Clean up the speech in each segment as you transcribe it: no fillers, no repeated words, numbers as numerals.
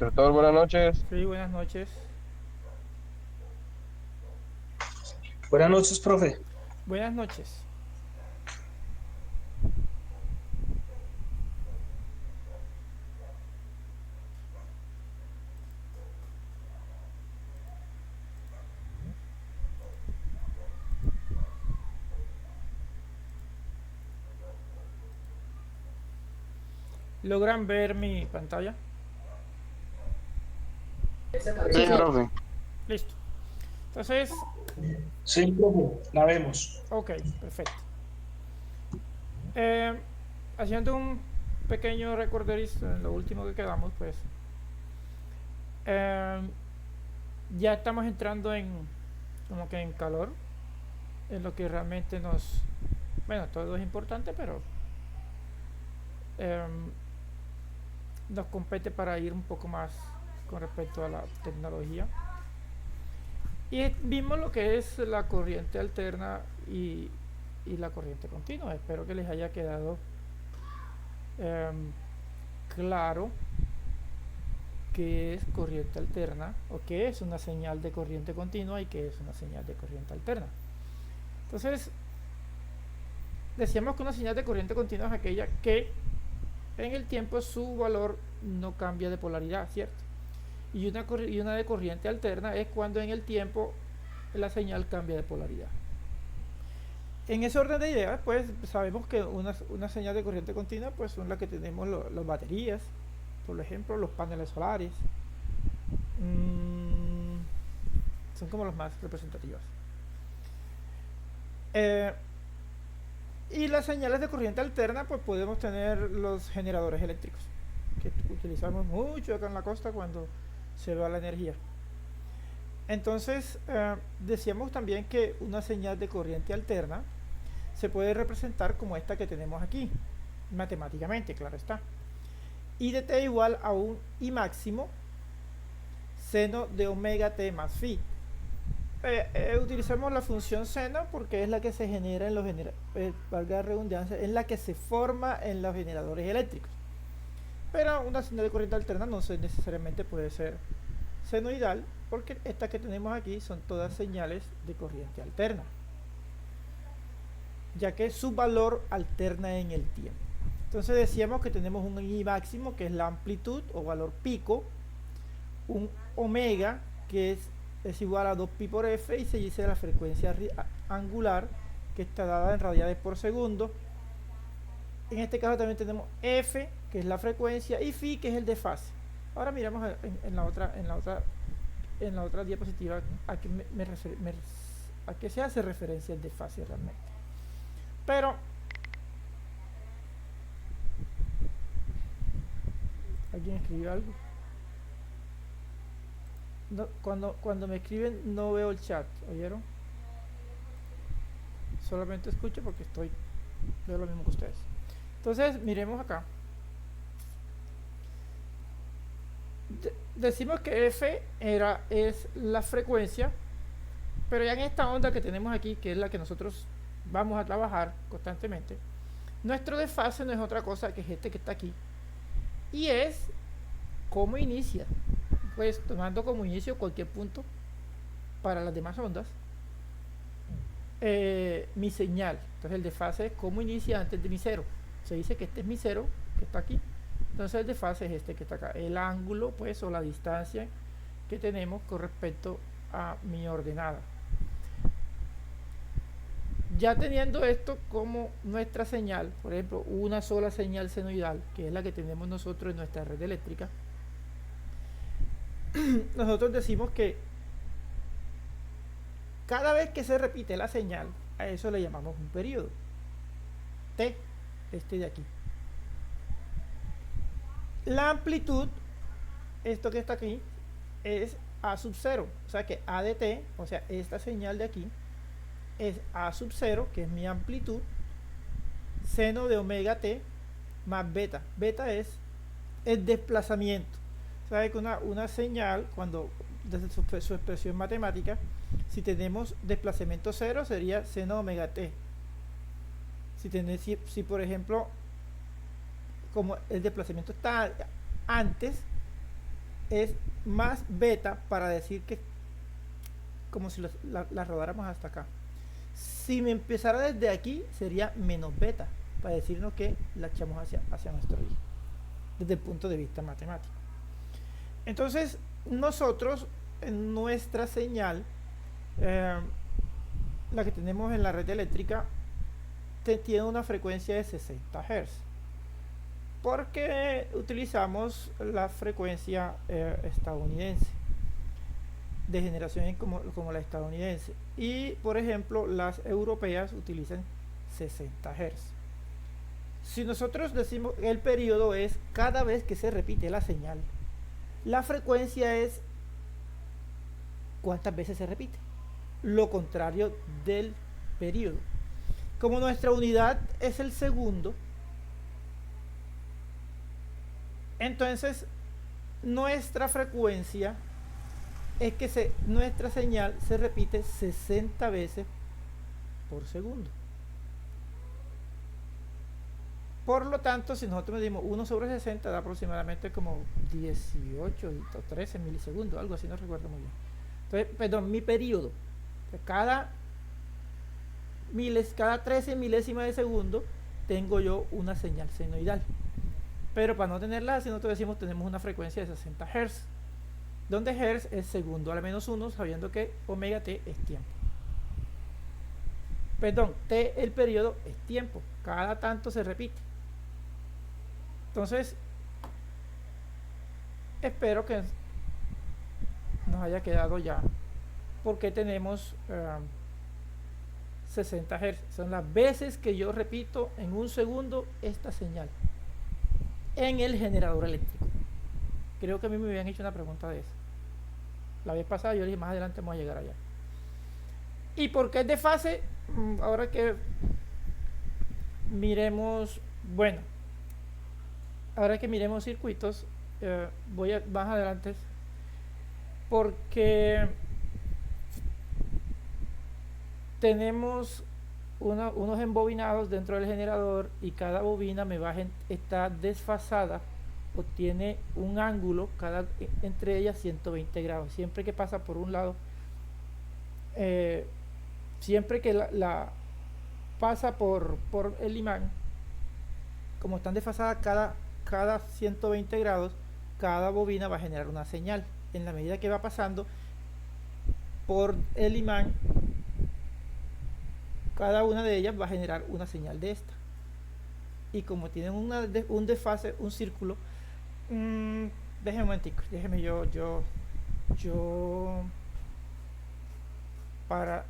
Instructor, buenas noches. Sí, buenas noches. Buenas noches, profe. Buenas noches. ¿Logran ver mi pantalla? Sí, profe. Listo. Entonces, Sí, profe, la vemos. ok, perfecto. Eh, Haciendo un pequeño recorderis en lo último que quedamos, pues eh, ya estamos entrando en como que en calor, en lo que realmente bueno, todo es importante, pero eh, nos compete para ir un poco más con respecto a la tecnología. Y vimos lo que es la corriente alterna y la corriente continua. Espero que les haya quedado eh, claro qué es corriente alterna o qué es una señal de corriente continua y qué es una señal de corriente alterna. Entonces, decíamos que una señal de corriente continua es aquella que en el tiempo su valor no cambia de polaridad, ¿cierto? Y una de corriente alterna es cuando en el tiempo la señal cambia de polaridad. En ese orden de ideas, pues sabemos que una señal de corriente continua pues son las que tenemos las baterías, por ejemplo, los paneles solares. Mm, Son como las más representativas. Eh, y las señales de corriente alterna, pues podemos tener los generadores eléctricos, que utilizamos mucho acá en la costa cuando se va la energía. Entonces, decíamos también que una señal de corriente alterna se puede representar como esta que tenemos aquí, matemáticamente, claro está. I de t igual a un I máximo seno de omega t más phi. Utilizamos la función seno porque es la que se genera en los valga la redundancia, es la que se forma en los generadores eléctricos. Pero una señal de corriente alterna no necesariamente puede ser senoidal, porque estas que tenemos aquí son todas señales de corriente alterna, ya que su valor alterna en el tiempo. Entonces decíamos que tenemos un I máximo, que es la amplitud o valor pico, un omega, que es igual a 2pi por f, y se dice la frecuencia angular, que está dada en radianes por segundo. En este caso también tenemos f, que es la frecuencia, y phi, que es el desfase. Ahora miramos en la otra diapositiva a qué se hace referencia el desfase realmente. Pero ¿alguien escribió algo? No, cuando me escriben no veo el chat, ¿oyeron? Solamente escucho porque veo lo mismo que ustedes. Entonces, miremos acá. Decimos que F es la frecuencia, pero ya en esta onda que tenemos aquí, que es la que nosotros vamos a trabajar constantemente, nuestro desfase no es otra cosa que este que está aquí, y es cómo inicia, pues tomando como inicio cualquier punto para las demás ondas, mi señal. Entonces el desfase es cómo inicia antes de mi cero. Se dice que este es mi cero, que está aquí. Entonces el desfase es este que está acá. El ángulo, pues, o la distancia que tenemos con respecto a mi ordenada. Ya teniendo esto como nuestra señal, por ejemplo, una sola señal senoidal, que es la que tenemos nosotros en nuestra red eléctrica, nosotros decimos que cada vez que se repite la señal, a eso le llamamos un periodo. T, este de aquí. La amplitud, esto que está aquí, es A sub 0. O sea que A de T, o sea, esta señal de aquí, es A sub 0, que es mi amplitud, seno de omega T más beta. Beta es el desplazamiento. Sabe que una señal, cuando desde su expresión matemática, si tenemos desplazamiento 0, sería seno omega T. Si por ejemplo, como el desplazamiento está antes, es más beta para decir que como si la rodáramos hasta acá. Si me empezara desde aquí sería menos beta para decirnos que la echamos hacia nuestro eje desde el punto de vista matemático. Entonces nosotros en nuestra señal, la que tenemos en la red eléctrica, tiene una frecuencia de 60 Hz porque utilizamos la frecuencia estadounidense, de generación como la estadounidense, y por ejemplo las europeas utilizan 60 Hz. Si nosotros decimos el periodo es cada vez que se repite la señal, la frecuencia es cuántas veces se repite, lo contrario del periodo. Como nuestra unidad es el segundo, entonces nuestra frecuencia es que nuestra señal se repite 60 veces por segundo. Por lo tanto, si nosotros medimos 1 sobre 60, da aproximadamente como 18 o 13 milisegundos, algo así, no recuerdo muy bien. Entonces, perdón, mi periodo, cada 13 milésimas de segundo tengo yo una señal senoidal. Pero para no tenerla así, nosotros decimos tenemos una frecuencia de 60 Hz, donde Hz es segundo a la menos 1, sabiendo que omega t es tiempo. Perdón, t el periodo es tiempo, cada tanto se repite. Entonces, espero que nos haya quedado ya porque tenemos 60 Hz. Son las veces que yo repito en un segundo esta señal en el generador eléctrico. Creo que a mí me habían hecho una pregunta de eso la vez pasada. Yo dije más adelante vamos a llegar allá. ¿Y por qué es de fase? Ahora que miremos, bueno, ahora que miremos circuitos, voy a más adelante, porque tenemos unos embobinados dentro del generador y cada bobina está desfasada o tiene un ángulo entre ellas 120 grados. Siempre que pasa por un lado, siempre que la pasa por el imán, como están desfasadas cada 120 grados, cada bobina va a generar una señal. En la medida que va pasando por el imán, cada una de ellas va a generar una señal de esta. Y como tienen un desfase, un círculo, déjeme un momentico, déjeme yo para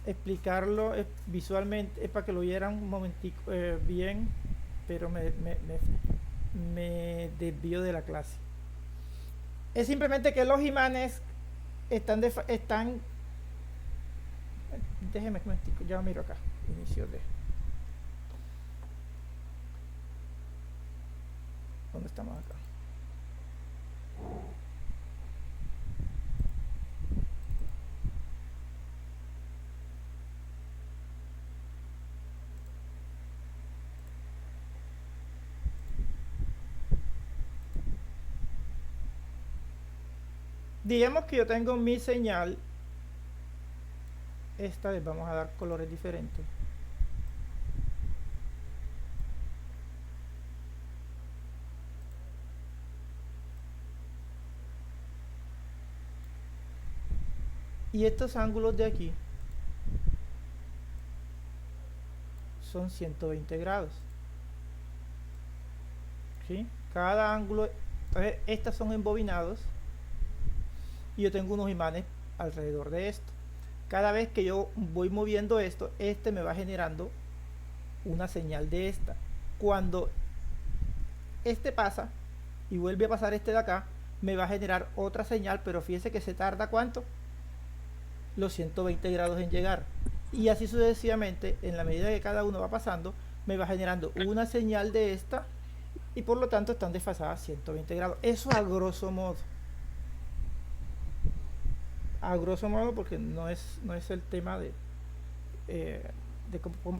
explicarlo visualmente, es para que lo vieran un momentico bien, pero me desvío de la clase. Es simplemente que los imanes están déjeme un momentico, ya miro acá, inicio de ¿dónde estamos acá? Digamos que yo tengo mi señal. Esta vez vamos a dar colores diferentes. Y estos ángulos de aquí son 120 grados. ¿Sí? Cada ángulo. Entonces, estas son embobinados. Y yo tengo unos imanes alrededor de esto. Cada vez que yo voy moviendo esto, este me va generando una señal de esta. Cuando este pasa y vuelve a pasar este de acá, me va a generar otra señal, pero fíjese que se tarda ¿cuánto? Los 120 grados en llegar. Y así sucesivamente, en la medida que cada uno va pasando, me va generando una señal de esta y por lo tanto están desfasadas 120 grados. Eso a grosso modo. A grosso modo, porque no es el tema de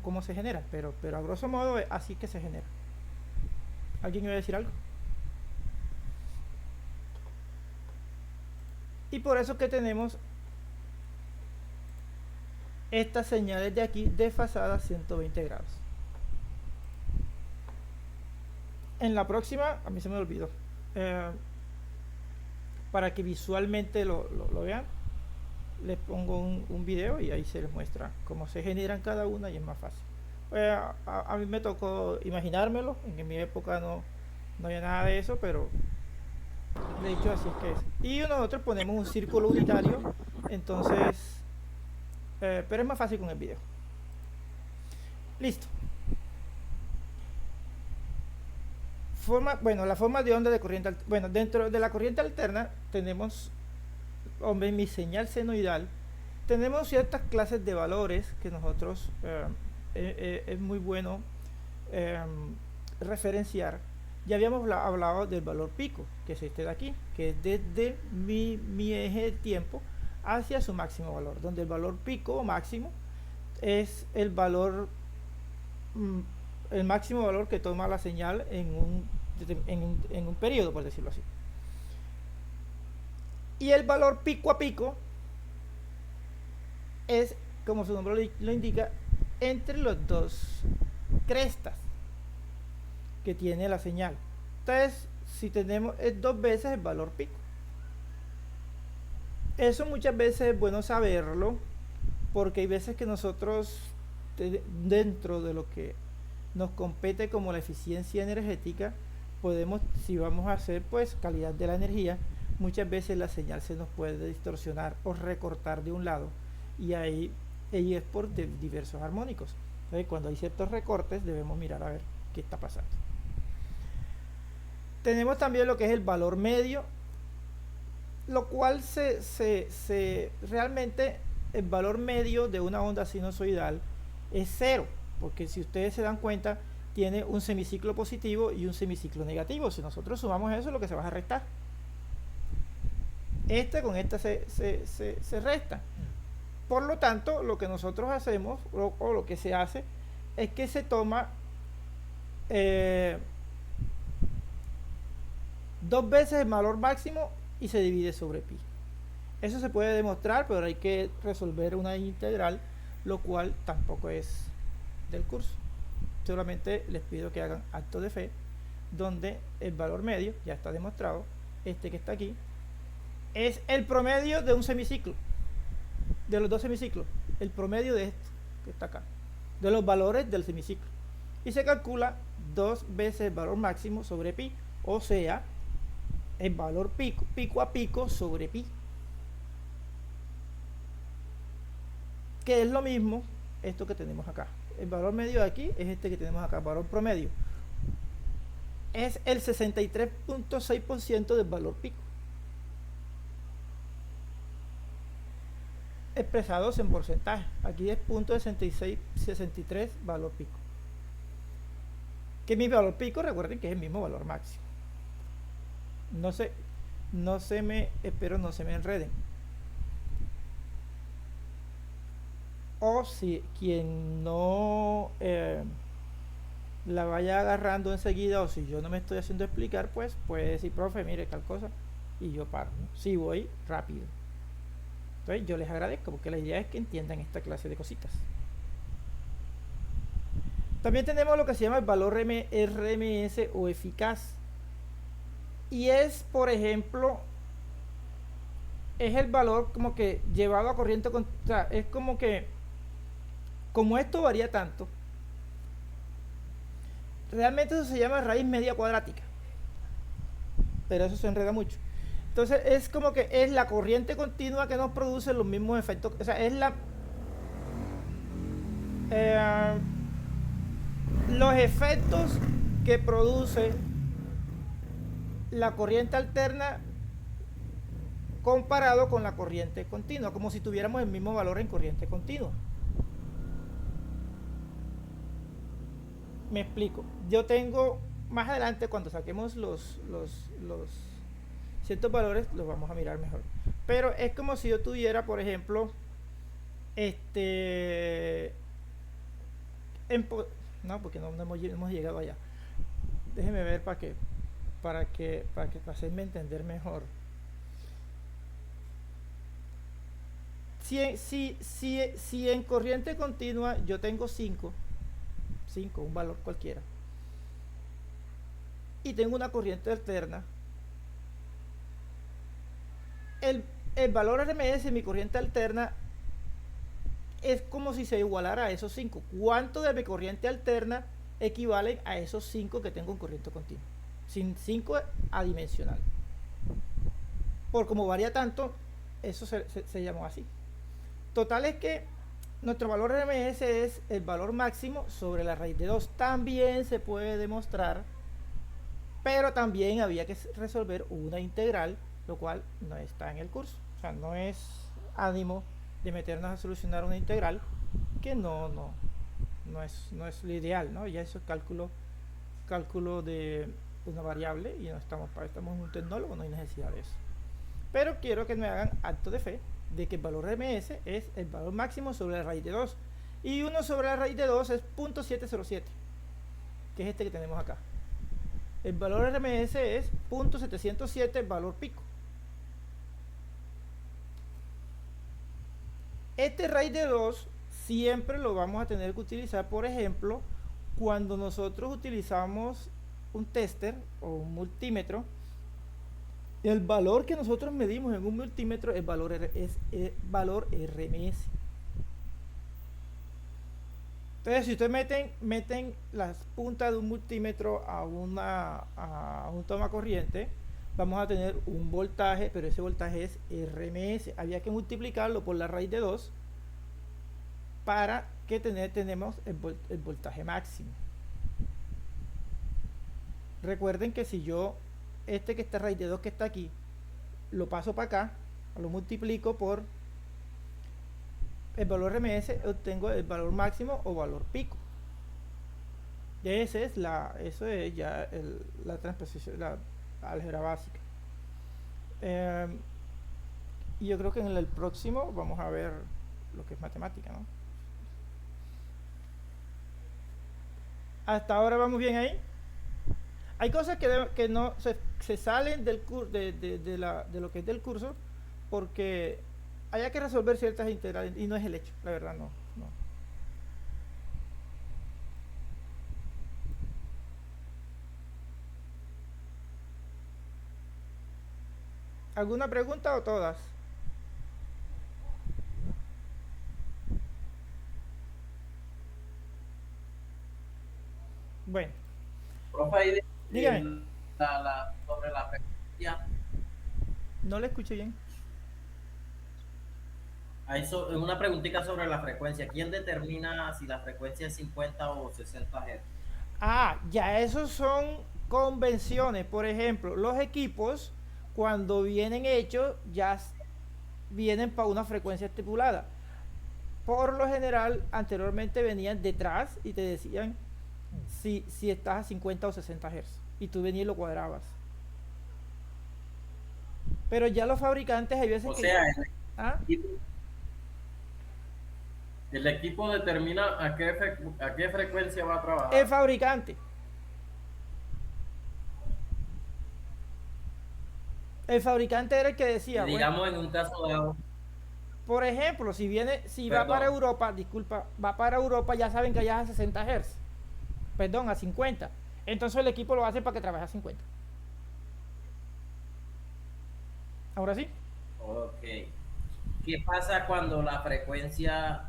cómo se genera, pero a grosso modo es así que se genera. ¿Alguien iba a decir algo? Y por eso que tenemos estas señales de aquí desfasadas 120 grados. En la próxima, a mí se me olvidó, para que visualmente lo vean, les pongo un video y ahí se les muestra cómo se generan cada una y es más fácil. A mí me tocó imaginármelo, en mi época no había nada de eso, pero de hecho así es que es. Y nosotros ponemos un círculo unitario, entonces, pero es más fácil con el video. Listo. La forma de onda de corriente alterna. Bueno, dentro de la corriente alterna tenemos, hombre, mi señal senoidal, tenemos ciertas clases de valores que nosotros es muy bueno referenciar. Ya habíamos hablado del valor pico, que es este de aquí, que es desde mi eje de tiempo hacia su máximo valor, donde el valor pico o máximo es el valor, el máximo valor que toma la señal en un periodo, por decirlo así. Y el valor pico a pico es, como su nombre lo indica, entre los dos crestas que tiene la señal. Entonces, si tenemos dos veces el valor pico, eso muchas veces es bueno saberlo, porque hay veces que nosotros, dentro de lo que nos compete como la eficiencia energética, podemos, si vamos a hacer pues calidad de la energía, muchas veces la señal se nos puede distorsionar o recortar de un lado, y ahí es por diversos armónicos. Entonces, cuando hay ciertos recortes debemos mirar a ver qué está pasando. Tenemos también lo que es el valor medio, lo cual realmente el valor medio de una onda sinusoidal es 0, porque si ustedes se dan cuenta tiene un semiciclo positivo y un semiciclo negativo. Si nosotros sumamos eso, lo que se va a restar, este con esta se resta. Por lo tanto, lo que nosotros hacemos o lo que se hace es que se toma dos veces el valor máximo y se divide sobre pi. Eso se puede demostrar, pero hay que resolver una integral, lo cual tampoco es del curso. Solamente les pido que hagan acto de fe, donde el valor medio ya está demostrado, este que está aquí, es el promedio de un semiciclo, de los dos semiciclos, el promedio de este que está acá, de los valores del semiciclo, y se calcula dos veces el valor máximo sobre pi, o sea, el valor pico a pico sobre pi, que es lo mismo esto que tenemos acá. El valor medio de aquí es este que tenemos acá, valor promedio es el 63.6% del valor pico, expresados en porcentaje. Aquí es 0.6663 valor pico, que mi valor pico, recuerden que es el mismo valor máximo. Espero no se me enreden. O si quien no la vaya agarrando enseguida, o si yo no me estoy haciendo explicar, pues puede decir, profe, mire tal cosa, y yo paro, ¿no? Si voy rápido. Entonces yo les agradezco, porque la idea es que entiendan esta clase de cositas. También tenemos lo que se llama el valor RMS o eficaz, y es, por ejemplo, es el valor como que llevado a corriente o sea, es como que, como esto varía tanto, realmente eso se llama raíz media cuadrática, pero eso se enreda mucho. Entonces es como que es la corriente continua que nos produce los mismos efectos, o sea, es los efectos que produce la corriente alterna comparado con la corriente continua, como si tuviéramos el mismo valor en corriente continua. Me explico. Yo tengo más adelante, cuando saquemos los ciertos valores, los vamos a mirar mejor. Pero es como si yo tuviera, por ejemplo, no, porque no hemos llegado allá. Déjenme ver para hacerme entender mejor. Si en corriente continua yo tengo 5, un valor cualquiera, y tengo una corriente alterna, el valor RMS de mi corriente alterna es como si se igualara a esos 5. ¿Cuánto de mi corriente alterna equivalen a esos 5 que tengo en corriente continua? Sin 5 adimensional. Por como varía tanto, eso se llamó así. Total es que nuestro valor RMS es el valor máximo sobre la raíz de 2. También se puede demostrar, pero también había que resolver una integral, lo cual no está en el curso. O sea, no es ánimo de meternos a solucionar una integral que no es lo ideal, ¿no? Ya eso es cálculo de una variable y no estamos en un tecnólogo, no hay necesidad de eso. Pero quiero que me hagan acto de fe de que el valor RMS es el valor máximo sobre la raíz de 2. Y 1 sobre la raíz de 2 es 0.707, que es este que tenemos acá. El valor RMS es 0.707 valor pico. Este raíz de 2 siempre lo vamos a tener que utilizar, por ejemplo, cuando nosotros utilizamos un tester o un multímetro. El valor que nosotros medimos en un multímetro es el valor RMS. Entonces, si ustedes meten las puntas de un multímetro a un toma corriente, vamos a tener un voltaje, pero ese voltaje es RMS. Había que multiplicarlo por la raíz de 2 para que tenemos el voltaje máximo. Recuerden que si yo que está raíz de 2 que está aquí lo paso para acá, lo multiplico por el valor RMS, obtengo el valor máximo o valor pico. Y eso es ya la transposición, la álgebra básica. Y yo creo que en el próximo vamos a ver lo que es matemática, ¿no? Hasta ahora vamos bien ahí. Hay cosas que no se salen del de lo que es del curso, porque haya que resolver ciertas integrales y no es el hecho, la verdad no. ¿Alguna pregunta o todas? Bueno. Profe, dígame. Sobre la frecuencia. No le escuché bien. Hay una preguntita sobre la frecuencia. ¿Quién determina si la frecuencia es 50 o 60 Hz? Ya esos son convenciones. Por ejemplo, los equipos cuando vienen hechos ya vienen para una frecuencia estipulada. Por lo general, anteriormente venían detrás y te decían si estás a 50 o 60 Hz. Y tú venías y lo cuadrabas. Pero ya los fabricantes hay veces el equipo determina a qué frecuencia va a trabajar. El fabricante. El fabricante era el que decía. Y digamos, en un caso dado. Por ejemplo, va para Europa, va para Europa, ya saben que allá es a 60 Hz. Perdón, a 50. Entonces el equipo lo hace para que trabaje a 50. ¿Ahora sí? Ok. ¿Qué pasa cuando la frecuencia,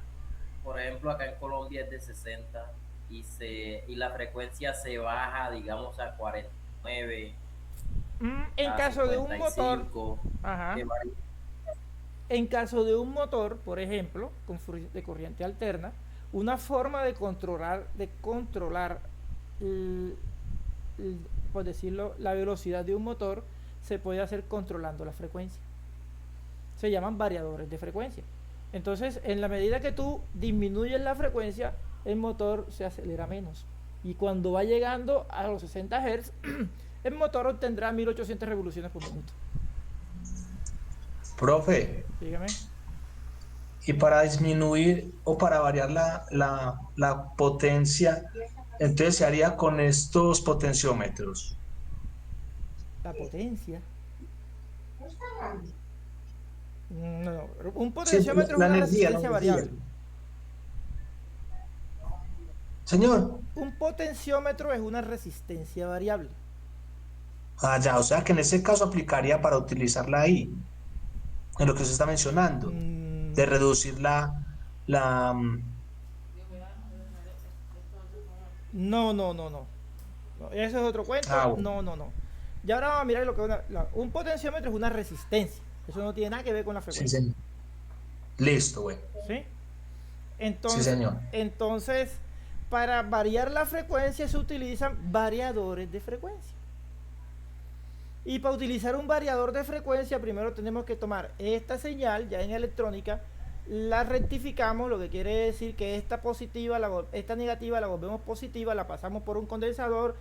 por ejemplo, acá en Colombia es de 60 y la frecuencia se baja, digamos, a 49? En caso de un motor, en caso de un motor, por ejemplo, de corriente alterna, una forma de controlar por decirlo, la velocidad de un motor se puede hacer controlando la frecuencia. Se llaman variadores de frecuencia. Entonces, en la medida que tú disminuyes la frecuencia, el motor se acelera menos. Y cuando va llegando a los 60 Hz, el motor obtendrá 1800 revoluciones por minuto. Profe. Dígame. Y para disminuir o para variar la potencia, entonces se haría con estos potenciómetros. La potencia. No, un Sí, potenciómetro la es una energía, resistencia variable. Señor. Un potenciómetro es una resistencia variable. Ah, ya, o sea que en ese caso aplicaría para utilizarla ahí, en lo que se está mencionando, Mm, de reducir la, no, no, no, no. No, eso es otro cuento. bueno, No, no, no. Y ahora vamos a mirar lo que un potenciómetro es una resistencia. Eso no tiene nada que ver con la sí, frecuencia. señor. Listo, güey. ¿Sí? Sí, Entonces, señor. entonces, para variar la frecuencia se utilizan variadores de frecuencia. Y para utilizar un variador de frecuencia, primero tenemos que tomar esta señal, ya en electrónica, la rectificamos, lo que quiere decir que esta positiva, esta negativa la volvemos positiva, la pasamos por un condensador,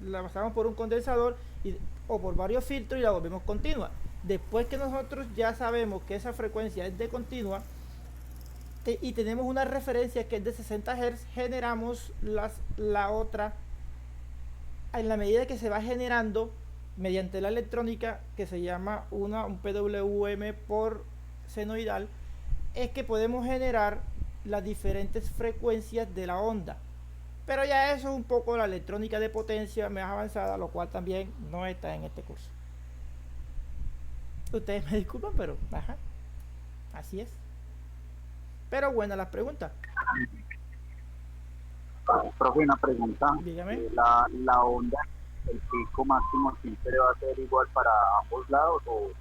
la pasamos por un condensador o por varios filtros y la volvemos continua. Después que nosotros ya sabemos que esa frecuencia es de continua y tenemos una referencia que es de 60 Hz, generamos la otra en la medida que se va generando mediante la electrónica, que se llama un PWM por senoidal, es que podemos generar las diferentes frecuencias de la onda. Pero ya eso es un poco la electrónica de potencia más avanzada, lo cual también no está en este curso. Ustedes me disculpan, pero ajá, así es. Pero buenas las preguntas. Profe, una pregunta. Dígame. La onda, el pico máximo siempre va a ser igual para ambos lados o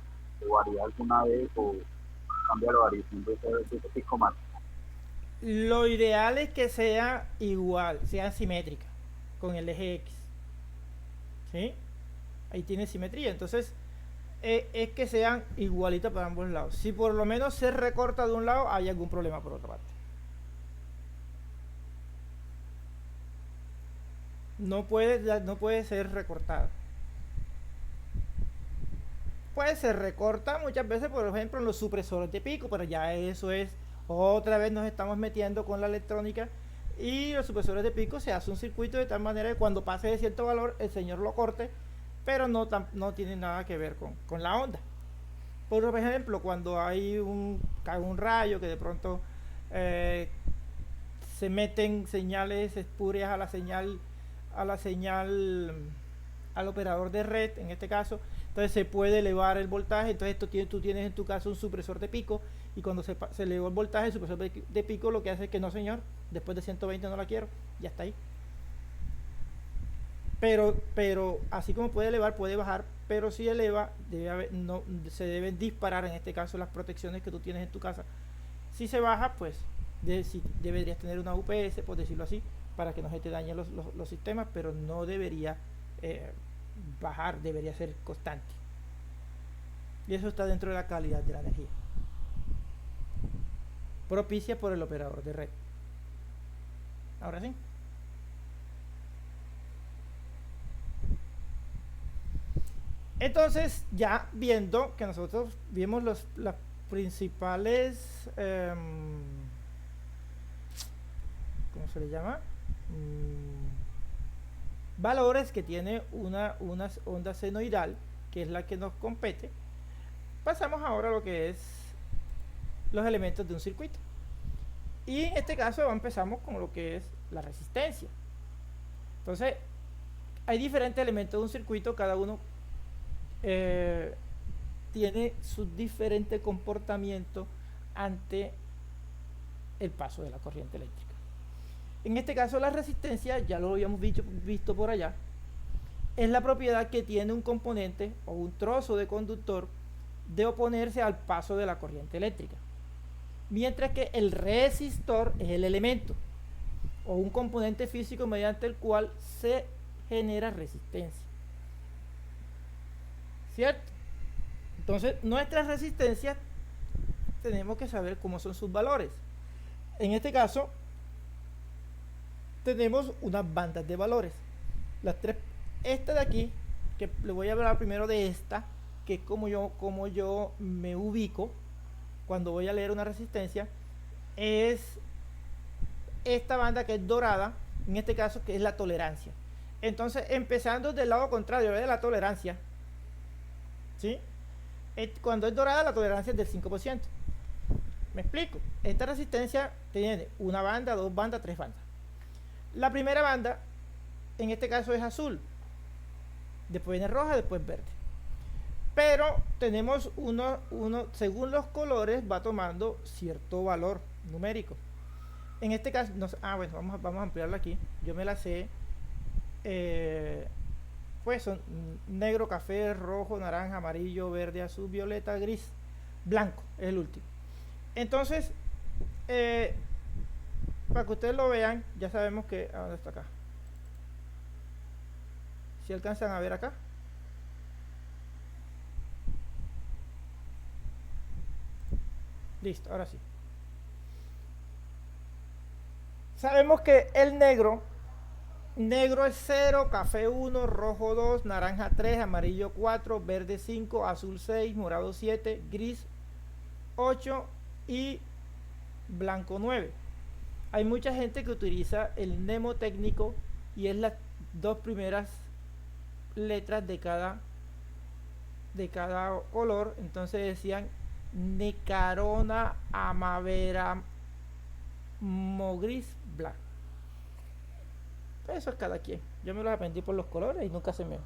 varía alguna vez o cambia la variación de ese pico máximo. Lo ideal es que sea igual, sean simétricas con el eje X. ¿Sí? Ahí tiene simetría. Entonces, es que sean igualitas para ambos lados. Si por lo menos se recorta de un lado, hay algún problema por otra parte. No puede ser recortada. Pues se recorta muchas veces, por ejemplo, en los supresores de pico, pero ya eso es, otra vez nos estamos metiendo con la electrónica, y los supresores de pico se hace un circuito de tal manera que cuando pase de cierto valor el señor lo corte, pero no tiene nada que ver con la onda. Por ejemplo, cuando hay cae un rayo que de pronto se meten señales espurias a la señal al operador de red, en este caso, entonces se puede elevar el voltaje. Entonces tú tienes en tu caso un supresor de pico, y cuando se elevó el voltaje, el supresor de pico lo que hace es que no, señor, después de 120 no la quiero, ya está ahí. Pero así como puede elevar, puede bajar, pero si eleva, se deben disparar en este caso las protecciones que tú tienes en tu casa. Si se baja, pues deberías tener una UPS, por decirlo así, para que no se te dañen los sistemas, pero no debería bajar, debería ser constante. Y eso está dentro de la calidad de la energía, propicia por el operador de red. Ahora sí. Entonces, ya viendo que nosotros vimos las principales ¿cómo se le llama? Valores que tiene una onda senoidal, que es la que nos compete. Pasamos ahora a lo que es los elementos de un circuito, y en este caso empezamos con lo que es la resistencia. Entonces, hay diferentes elementos de un circuito, cada uno tiene su diferente comportamiento ante el paso de la corriente eléctrica. En este caso, la resistencia, ya lo habíamos visto por allá, es la propiedad que tiene un componente o un trozo de conductor de oponerse al paso de la corriente eléctrica, mientras que el resistor es el elemento o un componente físico mediante el cual se genera resistencia. ¿Cierto? Entonces, nuestras resistencias tenemos que saber cómo son sus valores. En este caso, tenemos unas bandas de valores. Las tres, esta de aquí, que le voy a hablar primero de esta, que es como yo me ubico cuando voy a leer una resistencia, es esta banda que es dorada, en este caso, que es la tolerancia. Entonces, empezando del lado contrario de la tolerancia, ¿sí? Cuando es dorada, la tolerancia es del 5%. Me explico. Esta resistencia tiene una banda, dos bandas, tres bandas. La primera banda, en este caso, es azul. Después viene roja, después verde. Pero tenemos uno según los colores, va tomando cierto valor numérico. En este caso, bueno, vamos a ampliarlo aquí. Yo me la sé. Pues son negro, café, rojo, naranja, amarillo, verde, azul, violeta, gris, blanco, es el último. Entonces, para que ustedes lo vean, ya sabemos que... ¿a dónde está acá? Si alcanzan a ver acá. Listo, ahora sí. Sabemos que el negro es 0, café 1, rojo 2, naranja 3, amarillo 4, verde 5, azul 6, morado 7, gris 8 y blanco 9. Hay mucha gente que utiliza el mnemotécnico y es las dos primeras letras de cada color. Entonces decían Nicarona, Amavera, Mogris, blanco. Eso es cada quien. Yo me los aprendí por los colores y nunca se me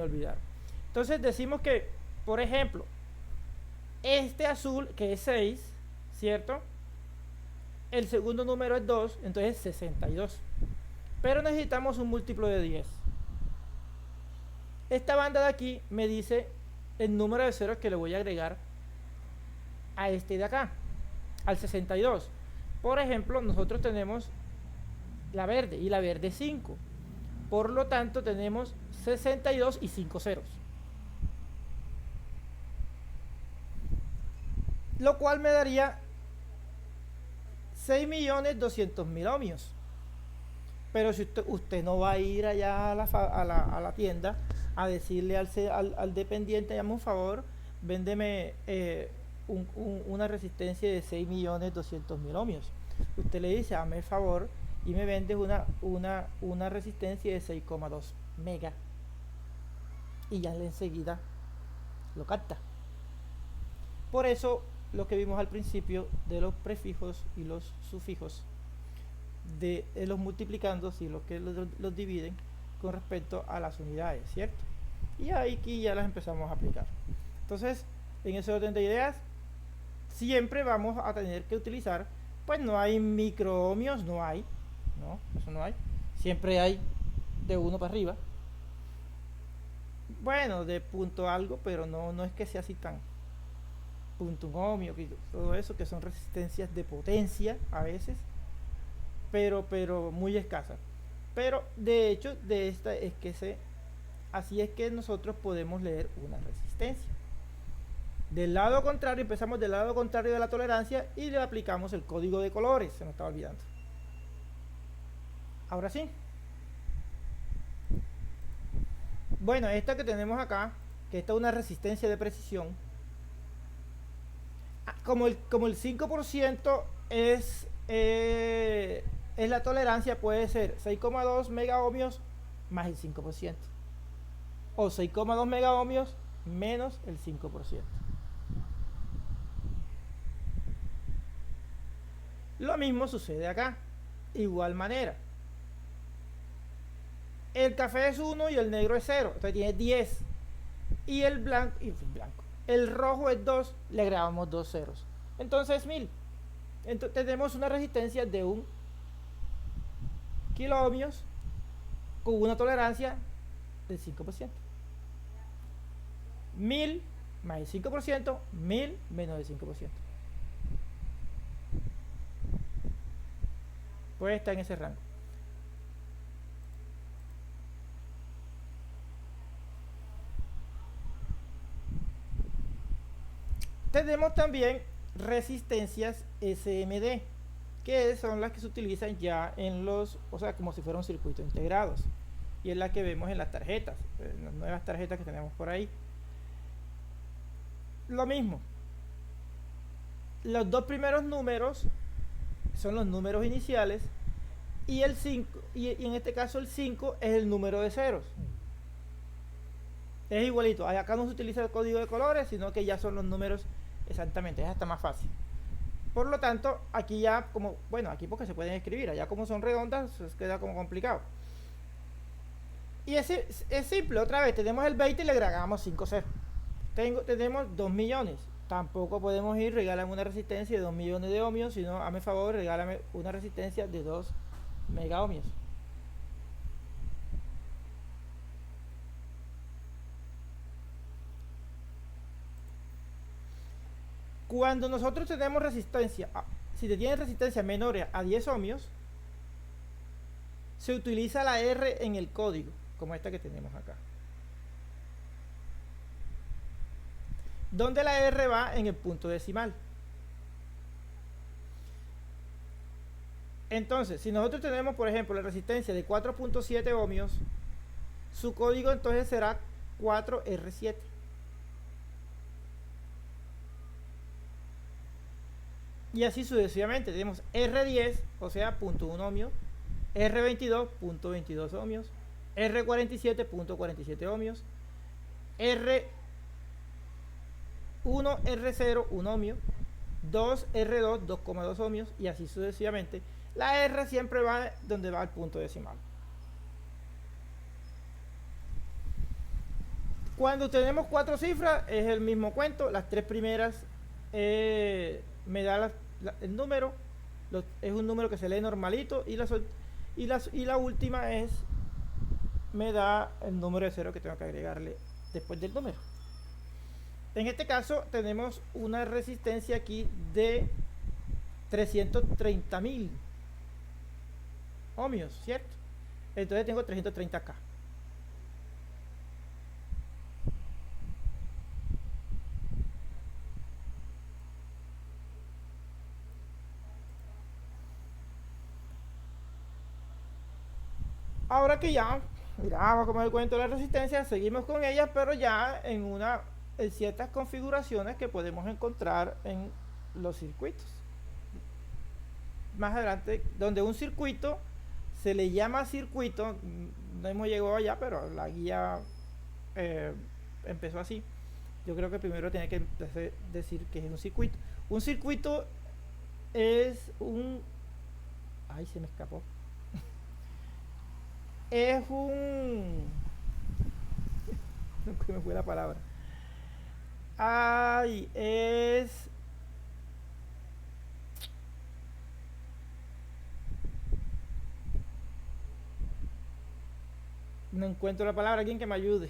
olvidaron. Entonces decimos que, por ejemplo, este azul, que es 6, ¿cierto? El segundo número es 2, entonces 62. Pero necesitamos un múltiplo de 10. Esta banda de aquí me dice el número de ceros que le voy a agregar a este de acá, al 62. Por ejemplo, nosotros tenemos la verde y la verde 5. Por lo tanto, tenemos 62 y 5 ceros. Lo cual me daría 6.200.000 ohmios. Pero si usted no va a ir allá a la tienda a decirle al dependiente, llame un favor, véndeme una resistencia de 6.200.000 ohmios. Usted le dice, hazme el favor y me vendes una resistencia de 6,2 mega y ya enseguida lo capta. Por eso lo que vimos al principio de los prefijos y los sufijos de los multiplicandos y los que los dividen con respecto a las unidades, ¿cierto? Y aquí ya las empezamos a aplicar. Entonces, en ese orden de ideas, siempre vamos a tener que utilizar, pues no hay microohmios, no, eso no hay. Siempre hay de 1 para arriba. Bueno, de punto algo, pero no es que sea así tan punto un ohmio, todo eso, que son resistencias de potencia a veces, pero muy escasas. Pero de hecho, de esta es que así es que nosotros podemos leer una resistencia. Del lado contrario, empezamos del lado contrario de la tolerancia y le aplicamos el código de colores, se me estaba olvidando. Ahora sí. Bueno, esta que tenemos acá, que esta es una resistencia de precisión, como el 5% es la tolerancia, puede ser 6,2 megaohmios más el 5%, o 6,2 megaohmios menos el 5%. Lo mismo sucede acá, igual manera. El café es 1 y el negro es 0, entonces tiene 10. Y el blanco, el rojo es 2, le agregamos 2 ceros. Entonces 1000. Entonces tenemos una resistencia de 1 kilo ohmios con una tolerancia del 5%. 1000 más el 5%, 1000 menos el 5%. Pues está en ese rango. Tenemos también resistencias SMD, que son las que se utilizan ya en los, o sea, como si fueran circuitos integrados, y es la que vemos en las tarjetas, en las nuevas tarjetas que tenemos por ahí. Lo mismo, los dos primeros números son los números iniciales y el 5, y en este caso el 5 es el número de ceros. es igualito. Acá no se utiliza el código de colores, sino que ya son los números exactamente, es hasta más fácil. Por lo tanto, aquí ya como, bueno, aquí porque se pueden escribir, allá como son redondas, pues queda como complicado. Y es simple, otra vez, tenemos el 20 y le agregamos 5 ceros. Tenemos 2 millones. Tampoco podemos ir, regálame una resistencia de 2 millones de ohmios, sino hazme favor, regálame una resistencia de 2 mega ohmios. Cuando nosotros tenemos resistencia, si te tienen resistencia menor a 10 ohmios, se utiliza la R en el código, como esta que tenemos acá. Donde la R va en el punto decimal. Entonces, si nosotros tenemos, por ejemplo, la resistencia de 4.7 ohmios, su código entonces será 4R7. Y así sucesivamente. Tenemos R10, o sea, 0.1 ohmio, R22, 0.22 ohmios, R47, 0.47 ohmios, R1, R0, 1 ohmio, 2, R2, 2,2 ohmios, y así sucesivamente. La R siempre va donde va el punto decimal. Cuando tenemos 4 cifras, es el mismo cuento. Las 3 primeras me da el número, es un número que se lee normalito, y la última me da el número de 0 que tengo que agregarle después del número. En este caso tenemos una resistencia aquí de 330.000 ohmios, ¿cierto? Entonces tengo 330 acá. Ahora que ya miramos como el cuento de la resistencia, seguimos con ella, pero ya en ciertas configuraciones que podemos encontrar en los circuitos. Más adelante, donde un circuito se le llama circuito, no hemos llegado allá, pero la guía empezó así. Yo creo que primero tiene que decir que es un circuito. Un circuito es un... Ay, se me escapó. Es un... No me fue la palabra. Ay, es... No encuentro la palabra, alguien que me ayude.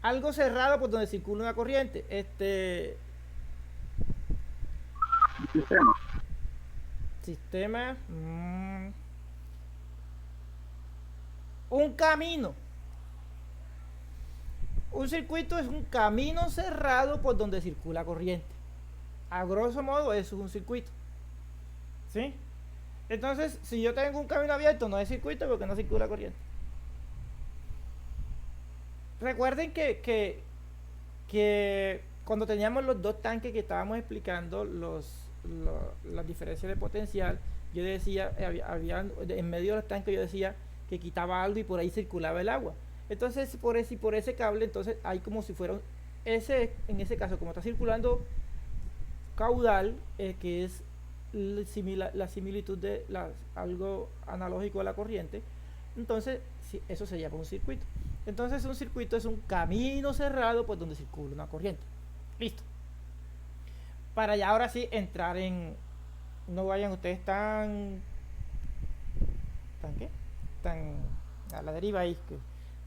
Algo cerrado por donde circula una corriente. Sistema. Sistema. Un camino. Un circuito es un camino cerrado por donde circula corriente. A grosso modo, eso es un circuito. ¿Sí? Entonces, si yo tengo un camino abierto, no es circuito porque no circula corriente. Recuerden que cuando teníamos los dos tanques que estábamos explicando las diferencias de potencial, yo decía, había en medio de los tanques yo decía que quitaba algo y por ahí circulaba el agua. Entonces por ese cable, entonces hay como si fuera en ese caso, como está circulando caudal, que es la similitud de algo analógico a la corriente, entonces sí, eso se llama un circuito. Entonces un circuito es un camino cerrado por donde circula una corriente. Listo. Para ya ahora sí entrar en... No vayan ustedes tan a la deriva ahí, que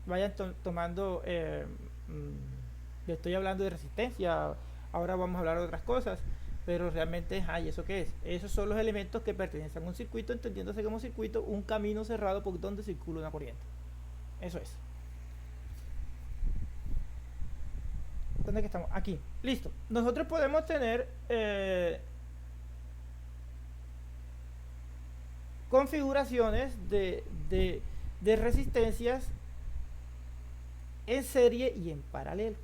vayan tomando... yo estoy hablando de resistencia, ahora vamos a hablar de otras cosas, pero realmente, ¿y eso qué es? Esos son los elementos que pertenecen a un circuito, entendiéndose como circuito, un camino cerrado por donde circula una corriente. Eso es. ¿Dónde que estamos? Aquí. Listo. Nosotros podemos tener configuraciones de resistencias en serie y en paralelo.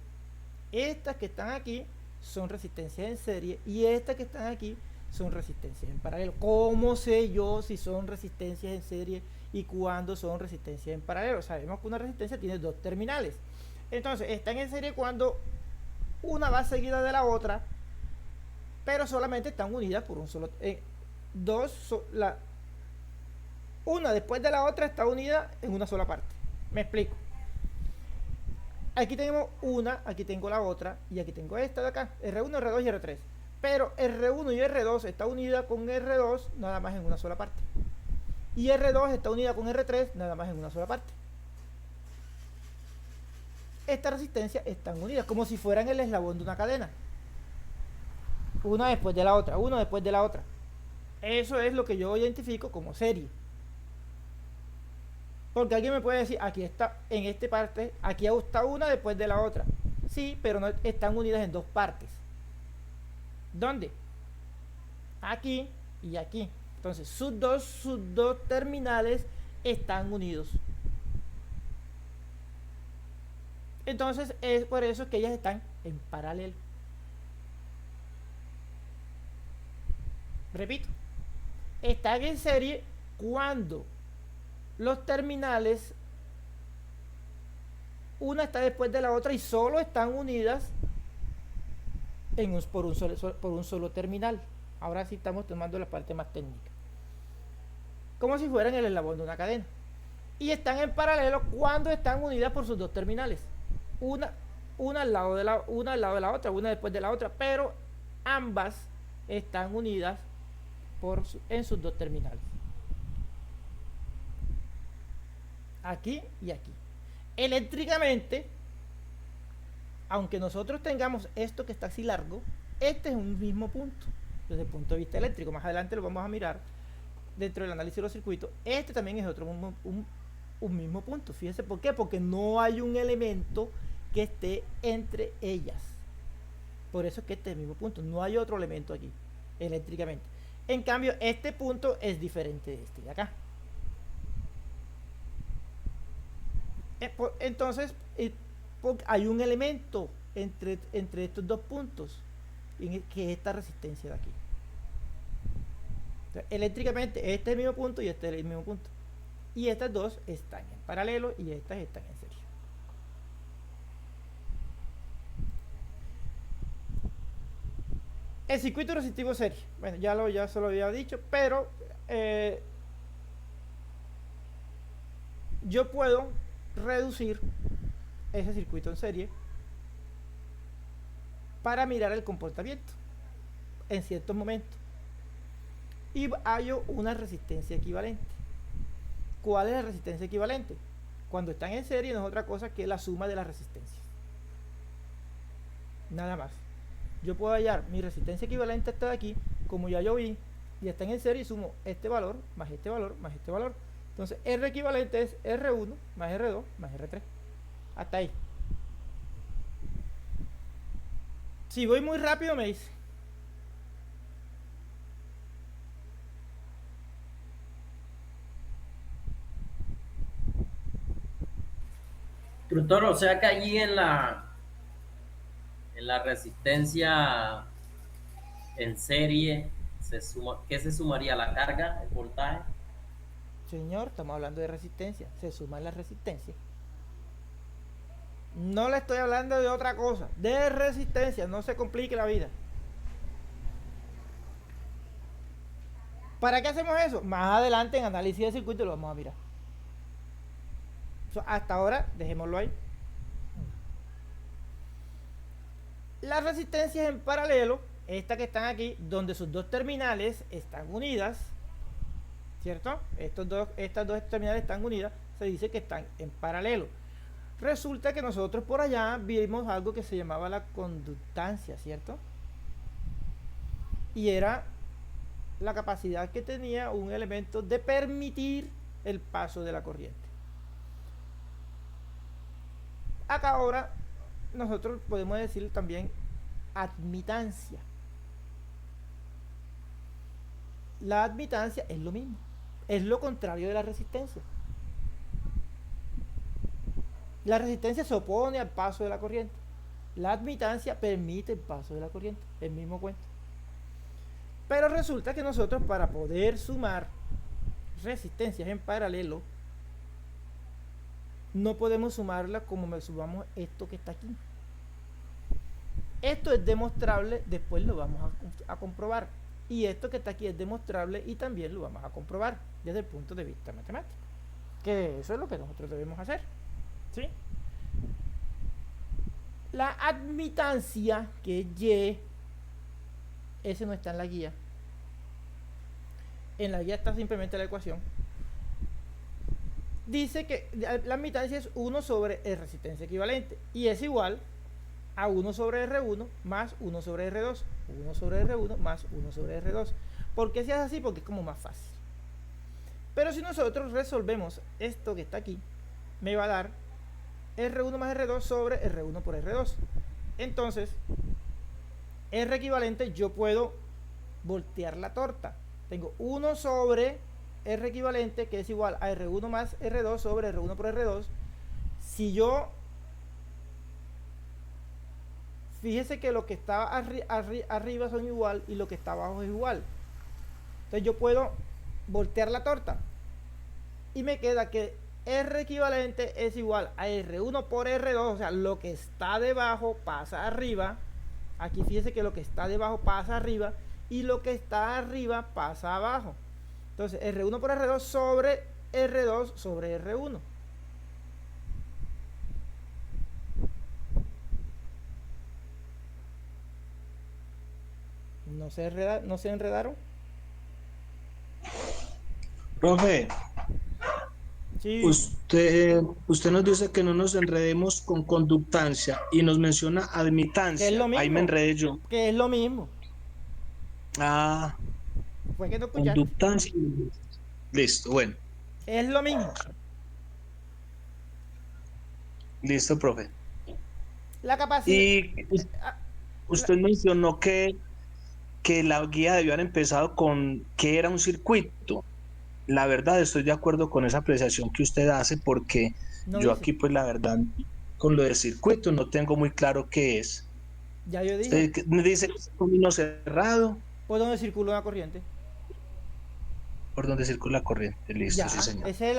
Estas que están aquí son resistencias en serie y estas que están aquí son resistencias en paralelo. ¿Cómo sé yo si son resistencias en serie y cuándo son resistencias en paralelo? Sabemos que una resistencia tiene dos terminales. Entonces, están en serie cuando una va seguida de la otra, pero solamente están unidas por un solo... una después de la otra está unida en una sola parte. Me explico. Aquí tenemos una, aquí tengo la otra, y aquí tengo esta de acá, R1, R2 y R3. Pero R1 y R2 está unida con R2 nada más en una sola parte. Y R2 está unida con R3 nada más en una sola parte. Estas resistencias están unidas como si fueran el eslabón de una cadena. Una después de la otra, una después de la otra. Eso es lo que yo identifico como serie. Porque alguien me puede decir, aquí está, en esta parte, aquí está una después de la otra. Sí, pero no están unidas en dos partes. ¿Dónde? Aquí y aquí. Entonces, sus dos terminales están unidos. Entonces, es por eso que ellas están en paralelo. Repito, están en serie cuando los terminales, una está después de la otra y solo están unidas por un solo terminal. Ahora sí estamos tomando la parte más técnica. Como si fueran el eslabón de una cadena. Y están en paralelo cuando están unidas por sus dos terminales. Una al lado de la otra, una después de la otra, pero ambas están unidas en sus dos terminales. Aquí y aquí. Eléctricamente, aunque nosotros tengamos esto que está así largo, este es un mismo punto desde el punto de vista eléctrico. Más adelante lo vamos a mirar dentro del análisis de los circuitos. Este también es otro un mismo punto. Fíjense por qué, porque no hay un elemento que esté entre ellas. Por eso es que este es el mismo punto, no hay otro elemento aquí eléctricamente. En cambio, este punto es diferente de este de acá. Entonces, hay un elemento entre estos dos puntos, que es esta resistencia de aquí. Entonces, eléctricamente, este es el mismo punto y este es el mismo punto. Y estas dos están en paralelo y estas están en serie. El circuito resistivo serie. Bueno, ya se lo había dicho, pero yo puedo reducir ese circuito en serie para mirar el comportamiento en ciertos momentos y hallo una resistencia equivalente. ¿Cuál es la resistencia equivalente? Cuando están en serie no es otra cosa que la suma de las resistencias, nada más. Yo puedo hallar mi resistencia equivalente a esta de aquí, como ya yo vi, y están en serie y sumo este valor más este valor más este valor. Entonces R equivalente es R1 más R2 más R3. Hasta ahí. Si voy muy rápido me dice. Instructor, o sea que allí en la resistencia en serie ¿qué se sumaría? ¿La carga, el voltaje? Señor, estamos hablando de resistencia. Se suman las resistencias. No le estoy hablando de otra cosa. De resistencia. No se complique la vida. ¿Para qué hacemos eso? Más adelante en análisis de circuito lo vamos a mirar. Hasta ahora, dejémoslo ahí. Las resistencias en paralelo, estas que están aquí, donde sus dos terminales están unidas, ¿cierto? Estas dos terminales están unidas, se dice que están en paralelo. Resulta que nosotros por allá vimos algo que se llamaba la conductancia, ¿cierto? Y era la capacidad que tenía un elemento de permitir el paso de la corriente. Acá ahora nosotros podemos decir también admitancia. La admitancia es lo mismo, es lo contrario de la resistencia. La resistencia se opone al paso de la corriente. La admitancia permite el paso de la corriente, el mismo cuento. Pero resulta que nosotros, para poder sumar resistencias en paralelo, no podemos sumarla como me sumamos esto que está aquí. Esto es demostrable, después lo vamos a comprobar. Y esto que está aquí es demostrable y también lo vamos a comprobar desde el punto de vista matemático. Que eso es lo que nosotros debemos hacer. ¿Sí? La admitancia, que es Y, ese no está en la guía. En la guía está simplemente la ecuación. Dice que la admitancia es 1 sobre el resistencia equivalente y es igual a 1 sobre R1 más 1 sobre R2. 1 sobre R1 más 1 sobre R2. ¿Por qué se hace así? Porque es como más fácil. Pero si nosotros resolvemos esto que está aquí, me va a dar R1 más R2 sobre R1 por R2. Entonces, R equivalente, yo puedo voltear la torta. Tengo 1 sobre R equivalente, que es igual a R1 más R2 sobre R1 por R2. Si yo, fíjese que lo que está arriba son igual y lo que está abajo es igual. Entonces yo puedo voltear la torta y me queda que R equivalente es igual a R1 por R2, o sea, lo que está debajo pasa arriba. Aquí fíjese que lo que está debajo pasa arriba y lo que está arriba pasa abajo. Entonces R1 por R2 sobre R2 sobre R1. ¿No se enredaron? Profe, Sí. usted nos dice que no nos enredemos con conductancia y nos menciona admitancia. Que es lo mismo. Ahí me enredé yo. Que es lo mismo. Ah, Fue que no escuchaste. conductancia. Listo, bueno. Es lo mismo. Listo, profe. La capacidad. Y usted mencionó que la guía debió haber empezado con qué era un circuito. La verdad, estoy de acuerdo con esa apreciación que usted hace, porque No yo dice. aquí, pues la verdad, con lo de circuito no tengo muy claro qué es. Ya yo dije. Usted me dice que es un camino cerrado ¿Por dónde circula una corriente? por donde circula la corriente. Listo, Ya, sí, señor. ese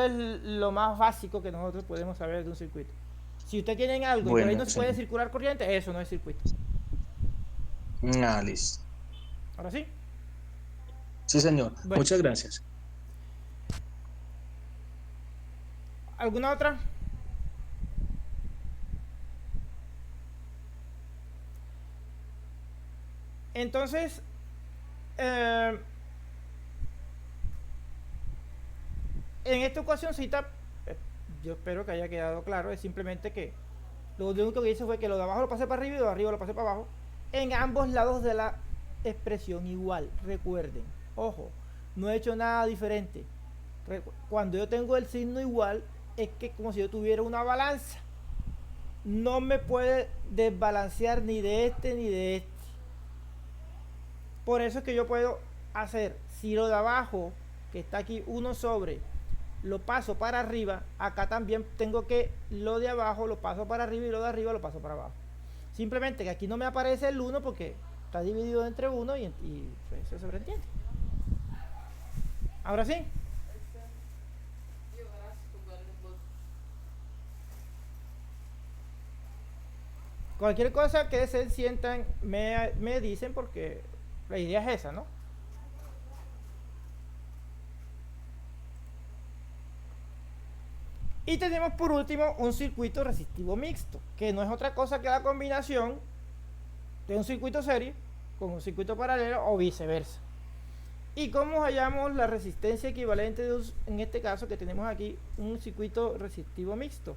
es lo más básico que nosotros podemos saber de un circuito. Si usted tiene algo y por Bueno, ahí no se puede señor. circular corriente, eso no es circuito. Ah, listo. Ahora sí. Sí, señor. Bueno. Muchas gracias. ¿Alguna otra? Entonces, en esta ecuacióncita, yo espero que haya quedado claro, es simplemente que lo único que hice fue que lo de abajo lo pasé para arriba y lo de arriba lo pasé para abajo. En ambos lados de la expresión igual, recuerden, ojo, no he hecho nada diferente. Cuando yo tengo el signo igual, es que como si yo tuviera una balanza. No me puede desbalancear ni de este ni de este. Por eso es que yo puedo hacer, si lo de abajo, que está aquí 1 sobre, lo paso para arriba, acá también tengo que lo de abajo lo paso para arriba y lo de arriba lo paso para abajo. Simplemente que aquí no me aparece el 1 porque está dividido entre 1 y pues, eso se sobreentiende. Ahora sí. Cualquier cosa que se sientan me dicen, porque la idea es esa, ¿no? Y tenemos por último un circuito resistivo mixto, que no es otra cosa que la combinación de un circuito serie con un circuito paralelo o viceversa. ¿Y cómo hallamos la resistencia equivalente en este caso que tenemos aquí un circuito resistivo mixto?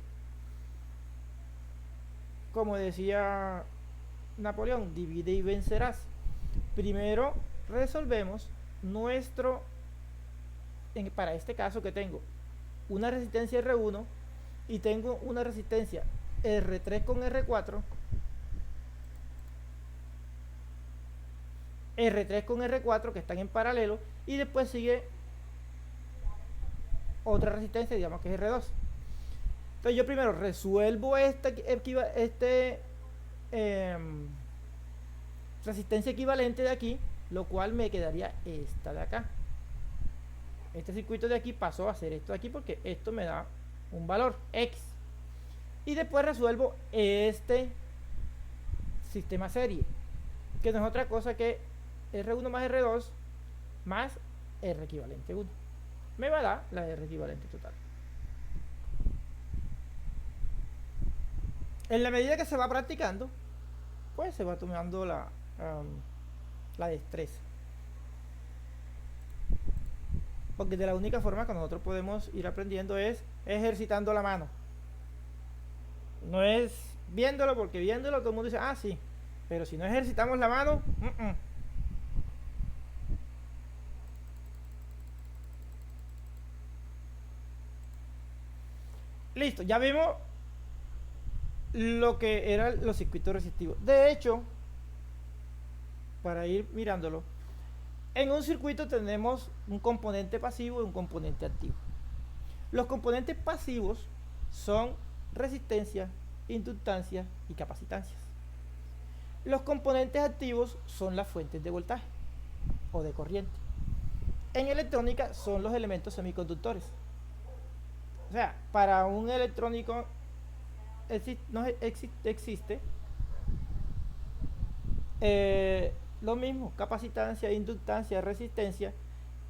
Como decía Napoleón, divide y vencerás. Primero resolvemos para este caso que tengo una resistencia R1 y tengo una resistencia R3 con R4, R3 con R4 que están en paralelo, y después sigue otra resistencia, digamos que es R2. Entonces yo primero resuelvo resistencia equivalente de aquí, lo cual me quedaría esta de acá. Este circuito de aquí pasó a ser esto de aquí porque esto me da un valor X. Y después resuelvo este sistema serie, que no es otra cosa que R1 más R2 más R equivalente 1. Me va a dar la R equivalente total. En la medida que se va practicando, pues se va tomando la destreza. Porque de la única forma que nosotros podemos ir aprendiendo es ejercitando la mano. No es viéndolo, porque viéndolo todo el mundo dice, ah, sí. Pero si no ejercitamos la mano, listo, ya vimos lo que eran los circuitos resistivos. De hecho, para ir mirándolo, en un circuito tenemos un componente pasivo y un componente activo. Los componentes pasivos son resistencia, inductancia y capacitancias. Los componentes activos son las fuentes de voltaje o de corriente. En electrónica son los elementos semiconductores. O sea, para un electrónico existe lo mismo, capacitancia, inductancia, resistencia,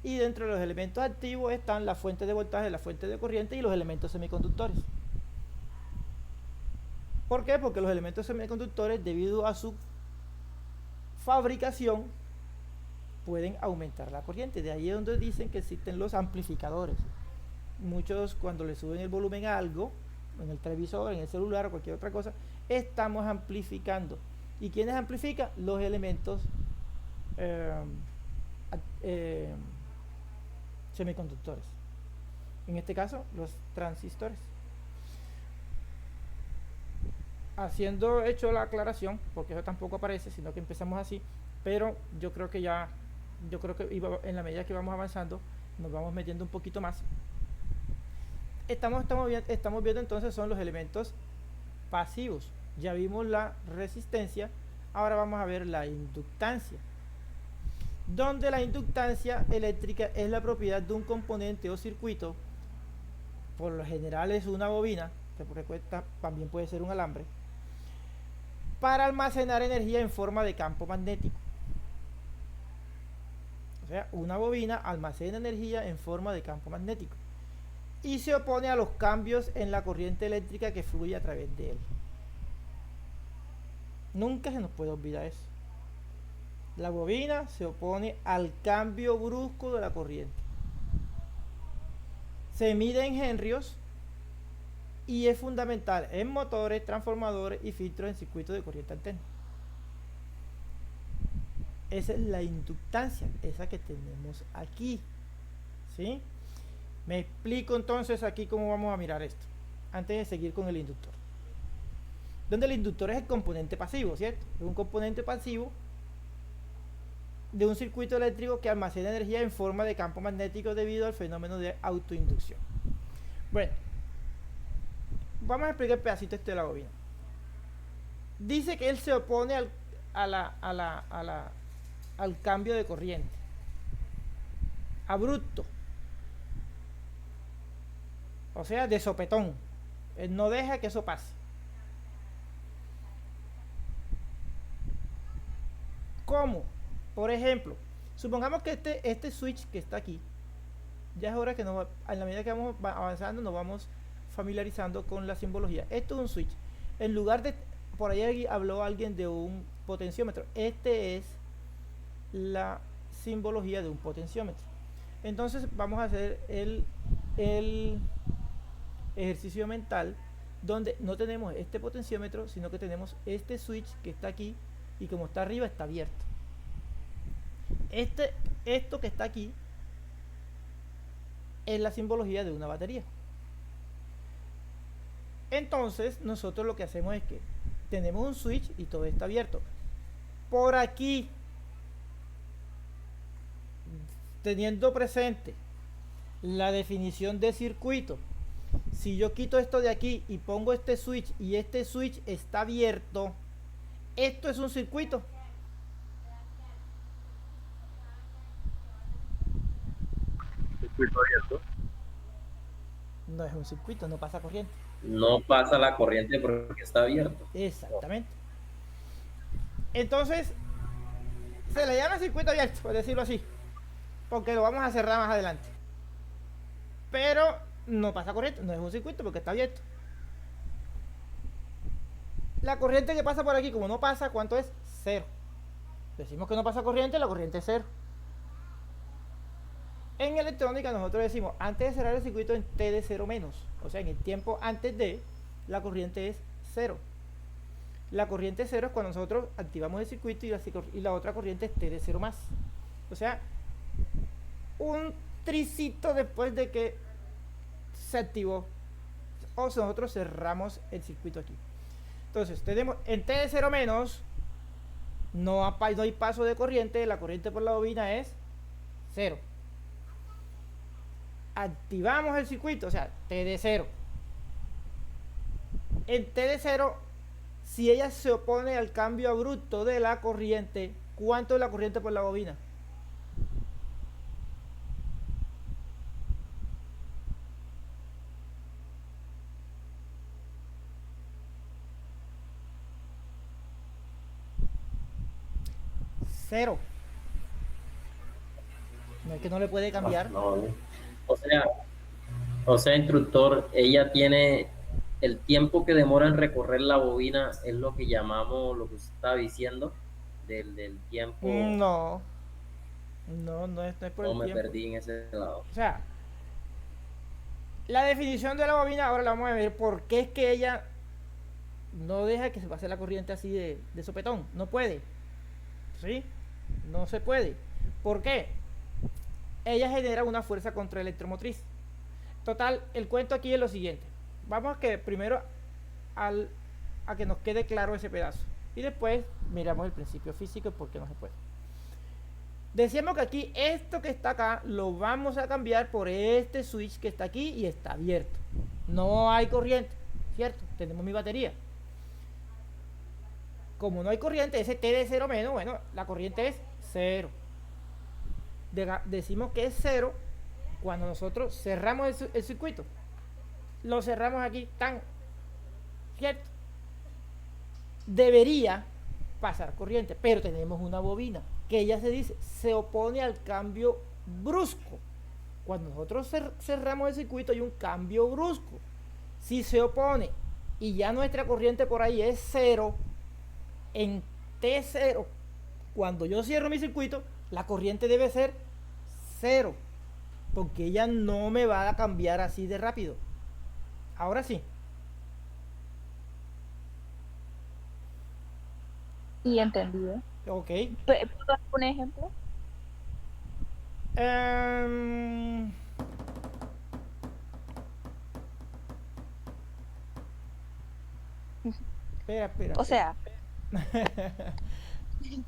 y dentro de los elementos activos están la fuente de voltaje, la fuente de corriente y los elementos semiconductores. ¿Por qué? Porque los elementos semiconductores, debido a su fabricación, pueden aumentar la corriente. De ahí es donde dicen que existen los amplificadores. Muchos, cuando le suben el volumen a algo, en el televisor, en el celular o cualquier otra cosa, estamos amplificando. ¿Y quiénes amplifican? Los elementos semiconductores. En este caso, los transistores. Haciendo hecho la aclaración, porque eso tampoco aparece, sino que empezamos así, pero yo creo que en la medida que vamos avanzando, nos vamos metiendo un poquito más. Estamos viendo entonces son los elementos pasivos. Ya vimos la resistencia, ahora vamos a ver la inductancia, donde la inductancia eléctrica es la propiedad de un componente o circuito. Por lo general es una bobina, que también puede ser un alambre, para almacenar energía en forma de campo magnético. O sea, una bobina almacena energía en forma de campo magnético y se opone a los cambios en la corriente eléctrica que fluye a través de él. Nunca se nos puede olvidar eso. La bobina se opone al cambio brusco de la corriente. Se mide en henrios y es fundamental en motores, transformadores y filtros en circuitos de corriente alterna. Esa es la inductancia, esa que tenemos aquí, ¿sí? Me explico entonces aquí cómo vamos a mirar esto, antes de seguir con el inductor. Donde el inductor es el componente pasivo, ¿cierto? Es un componente pasivo de un circuito eléctrico que almacena energía en forma de campo magnético debido al fenómeno de autoinducción. Bueno, vamos a explicar el pedacito este de la bobina. Dice que él se opone al cambio de corriente, abrupto, o sea, de sopetón. Él no deja que eso pase. ¿Cómo? Por ejemplo, supongamos que este switch que está aquí, ya es hora que a la medida que vamos avanzando nos vamos familiarizando con la simbología. Esto es un switch. En lugar de, por ahí habló alguien de un potenciómetro. Este es la simbología de un potenciómetro. Entonces vamos a hacer el ejercicio mental donde no tenemos este potenciómetro, sino que tenemos este switch que está aquí y como está arriba está abierto. Esto que está aquí es la simbología de una batería. Entonces nosotros lo que hacemos es que tenemos un switch y todo está abierto. Por aquí, teniendo presente la definición de circuito, si yo quito esto de aquí y pongo este switch y este switch está abierto, esto es un circuito. ¿Circuito abierto? no es un circuito, no pasa corriente. No pasa la corriente porque está abierto. Exactamente. Entonces, se le llama circuito abierto, por decirlo así, porque lo vamos a cerrar más adelante. Pero no pasa corriente, no es un circuito porque está abierto. La corriente que pasa por aquí, como no pasa, ¿cuánto es? Cero. Decimos que no pasa corriente, la corriente es cero. En electrónica nosotros decimos, antes de cerrar el circuito en T de 0 menos, o sea, en el tiempo antes de, la corriente es cero. La corriente cero es cuando nosotros activamos el circuito y la otra corriente es T de 0 más. O sea, un tricito después de que se activó. O si nosotros cerramos el circuito aquí. Entonces, tenemos en T de 0 menos, no hay paso de corriente, la corriente por la bobina es cero. Activamos el circuito, o sea, T de 0. En T de 0, si ella se opone al cambio abrupto de la corriente, ¿cuánto es la corriente por la bobina? Cero. No es que no le puede cambiar. No. O sea, instructor, ella tiene el tiempo que demora en recorrer la bobina, es lo que llamamos, lo que usted estaba diciendo, del tiempo. No es por No el me tiempo. perdí en ese lado. O sea, la definición de la bobina, ahora la vamos a ver por qué es que ella no deja que se pase la corriente así de sopetón. No puede. ¿Sí? No se puede. ¿Por qué? Ella genera una fuerza contraelectromotriz. Total, el cuento aquí es lo siguiente. Vamos a que primero a que nos quede claro ese pedazo. Y después miramos el principio físico y por qué no se puede. Decíamos que aquí esto que está acá lo vamos a cambiar por este switch que está aquí y está abierto. No hay corriente, ¿cierto? Tenemos mi batería. Como no hay corriente, ese T de 0 menos, bueno, la corriente es 0. Decimos que es 0 cuando nosotros cerramos el circuito. Lo cerramos aquí, tan, ¿cierto? Debería pasar corriente, pero tenemos una bobina que ella se opone al cambio brusco. Cuando nosotros cerramos el circuito hay un cambio brusco. Si se opone y ya nuestra corriente por ahí es 0, en T0, cuando yo cierro mi circuito, la corriente debe ser 0, porque ella no me va a cambiar así de rápido. Ahora sí. Y entendido. Ok. ¿Puedo dar un ejemplo? Espera. O sea,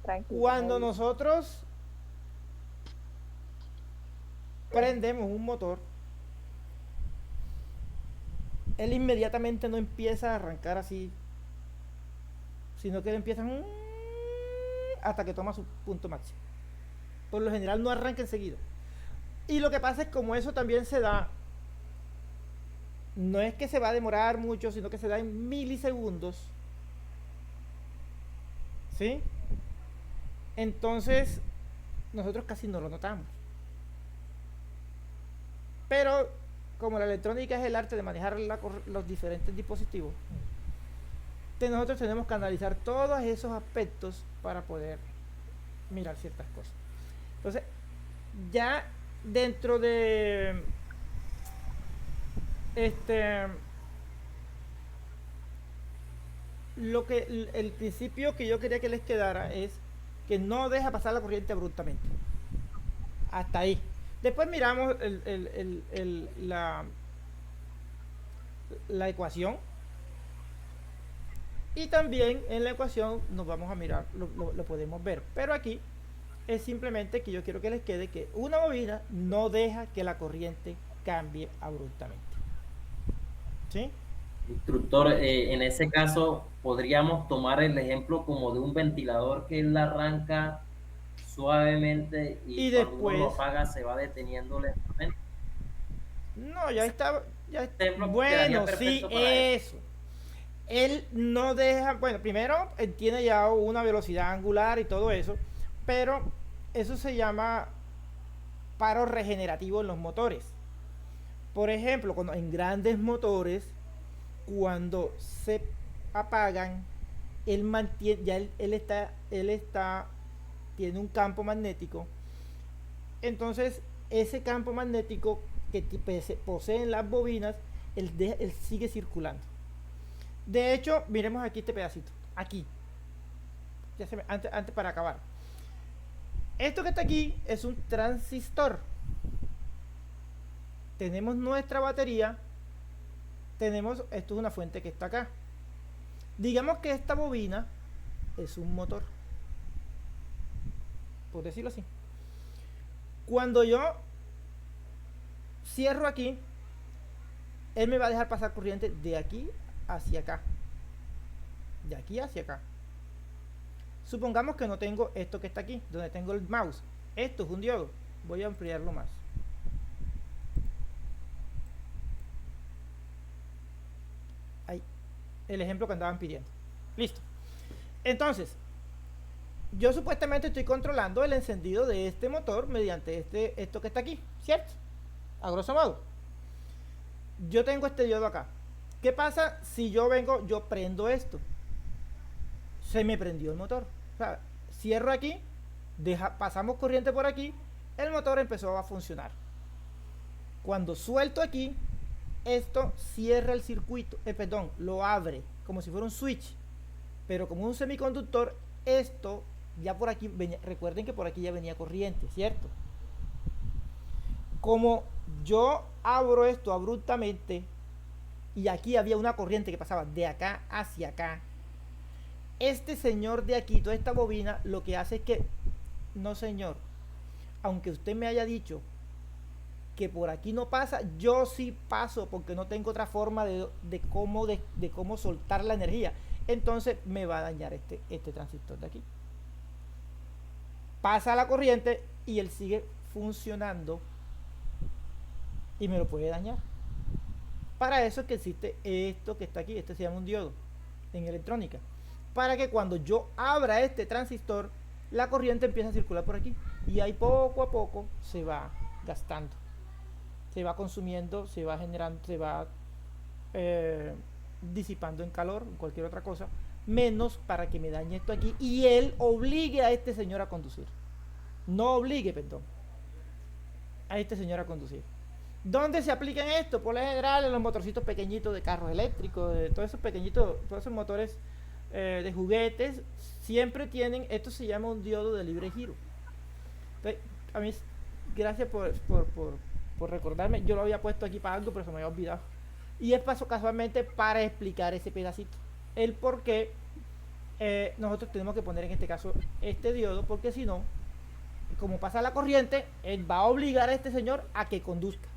tranquilo. Cuando nosotros prendemos un motor, él inmediatamente no empieza a arrancar así, sino que él empieza hasta que toma su punto máximo. Por lo general no arranca enseguida. Y lo que pasa es como eso también se da, no es que se va a demorar mucho, sino que se da en milisegundos. ¿Sí? Entonces nosotros casi no lo notamos. Pero como la electrónica es el arte de manejar los diferentes dispositivos, nosotros tenemos que analizar todos esos aspectos para poder mirar ciertas cosas. Entonces, ya dentro de el principio que yo quería que les quedara es que no deja pasar la corriente abruptamente. Hasta ahí. Después miramos la ecuación. Y también en la ecuación nos vamos a mirar, lo podemos ver. Pero aquí es simplemente que yo quiero que les quede que una bobina no deja que la corriente cambie abruptamente. ¿Sí? Instructor, en ese caso podríamos tomar el ejemplo como de un ventilador que él arranca suavemente y cuando después uno lo apaga se va deteniendo lentamente. No, ya está. Ya, ejemplo bueno, quedaría sí, perfecto para eso. Él no deja, bueno, primero él tiene ya una velocidad angular y todo eso, pero eso se llama paro regenerativo en los motores. Por ejemplo, cuando en grandes motores, cuando se apagan, él mantiene, ya él tiene un campo magnético. Entonces, ese campo magnético que poseen las bobinas, él sigue circulando. De hecho, miremos aquí este pedacito. Aquí. Antes para acabar. Esto que está aquí es un transistor. Tenemos nuestra batería. Esto es una fuente que está acá. Digamos que esta bobina es un motor. Por decirlo así. Cuando yo cierro aquí, él me va a dejar pasar corriente de aquí hacia acá. De aquí hacia acá. Supongamos que no tengo esto que está aquí, donde tengo el mouse. Esto es un diodo. Voy a ampliarlo más. Ahí. El ejemplo que andaban pidiendo. Listo. Entonces, yo supuestamente estoy controlando el encendido de este motor mediante esto que está aquí, ¿cierto? A grosso modo. Yo tengo este diodo acá. ¿Qué pasa si yo prendo esto? Se me prendió el motor. O sea, cierro aquí, pasamos corriente por aquí, el motor empezó a funcionar. Cuando suelto aquí, esto cierra el circuito, perdón, lo abre, como si fuera un switch. Pero como un semiconductor, esto ya por aquí venía, recuerden que por aquí ya venía corriente, ¿cierto? Como yo abro esto abruptamente y aquí había una corriente que pasaba de acá hacia acá, este señor de aquí, toda esta bobina, lo que hace es que, no señor, aunque usted me haya dicho que por aquí no pasa, yo sí paso porque no tengo otra forma de cómo soltar la energía. Entonces me va a dañar este transistor de aquí. Pasa la corriente y él sigue funcionando y me lo puede dañar. Para eso es que existe esto que está aquí. Este se llama un diodo en electrónica, para que cuando yo abra este transistor, la corriente empieza a circular por aquí y ahí poco a poco se va gastando, se va consumiendo, se va generando, se va disipando en calor, en cualquier otra cosa, menos para que me dañe esto aquí y él obligue a este señor a conducir. No obligue, perdón, a este señor a conducir. ¿Dónde se aplica esto? Por lo general en los motorcitos pequeñitos de carros eléctricos, de todos esos pequeñitos, todos esos motores de juguetes, siempre tienen, esto se llama un diodo de libre giro. Entonces, a mí, gracias por recordarme, yo lo había puesto aquí para algo, pero se me había olvidado. Y es paso casualmente para explicar ese pedacito, el por qué nosotros tenemos que poner en este caso este diodo, porque si no, como pasa la corriente, él va a obligar a este señor a que conduzca.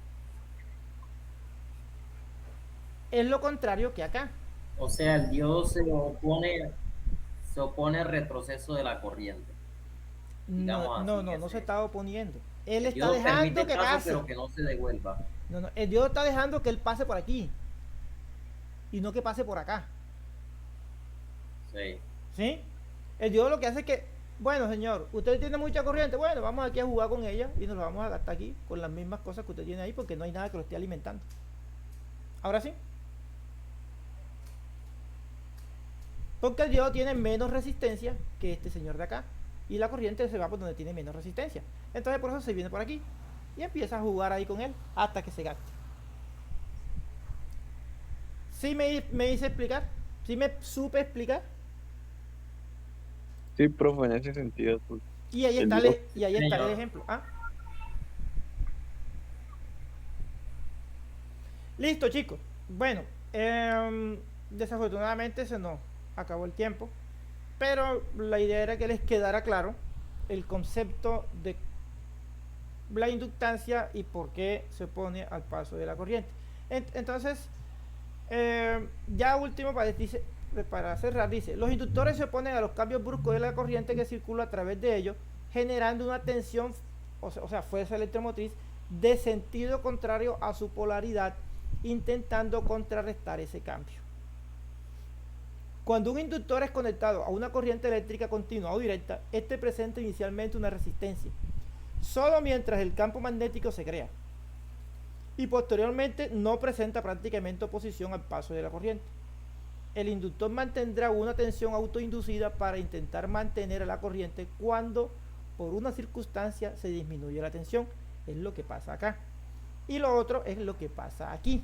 Es lo contrario que acá. O sea, el diodo se opone al retroceso de la corriente. No se está oponiendo. Él El está diodo permite dejando el que paso, pase. pero que no se devuelva. No, el diodo está dejando que él pase por aquí y no que pase por acá. Sí. ¿Sí? El diodo lo que hace es que, bueno, señor, usted tiene mucha corriente, bueno, vamos aquí a jugar con ella y nos la vamos a gastar aquí con las mismas cosas que usted tiene ahí porque no hay nada que lo esté alimentando. Ahora sí. Porque el diodo tiene menos resistencia que este señor de acá y la corriente se va por donde tiene menos resistencia. Entonces por eso se viene por aquí y empieza a jugar ahí con él hasta que se gaste. ¿Sí me hice explicar? ¿Sí me supe explicar? Sí, profe, en ese sentido. Pues, Y ahí está, el ejemplo. ¿Ah? Listo, chicos. Bueno, desafortunadamente se nos acabó el tiempo, pero la idea era que les quedara claro el concepto de la inductancia y por qué se opone al paso de la corriente. Entonces, ya último para cerrar, dice: los inductores se oponen a los cambios bruscos de la corriente que circula a través de ellos, generando una tensión, o sea, fuerza electromotriz de sentido contrario a su polaridad intentando contrarrestar ese cambio. Cuando un inductor es conectado a una corriente eléctrica continua o directa, este presenta inicialmente una resistencia, solo mientras el campo magnético se crea, y posteriormente no presenta prácticamente oposición al paso de la corriente. El inductor mantendrá una tensión autoinducida para intentar mantener a la corriente cuando por una circunstancia se disminuye la tensión. Es lo que pasa acá. Y lo otro es lo que pasa aquí.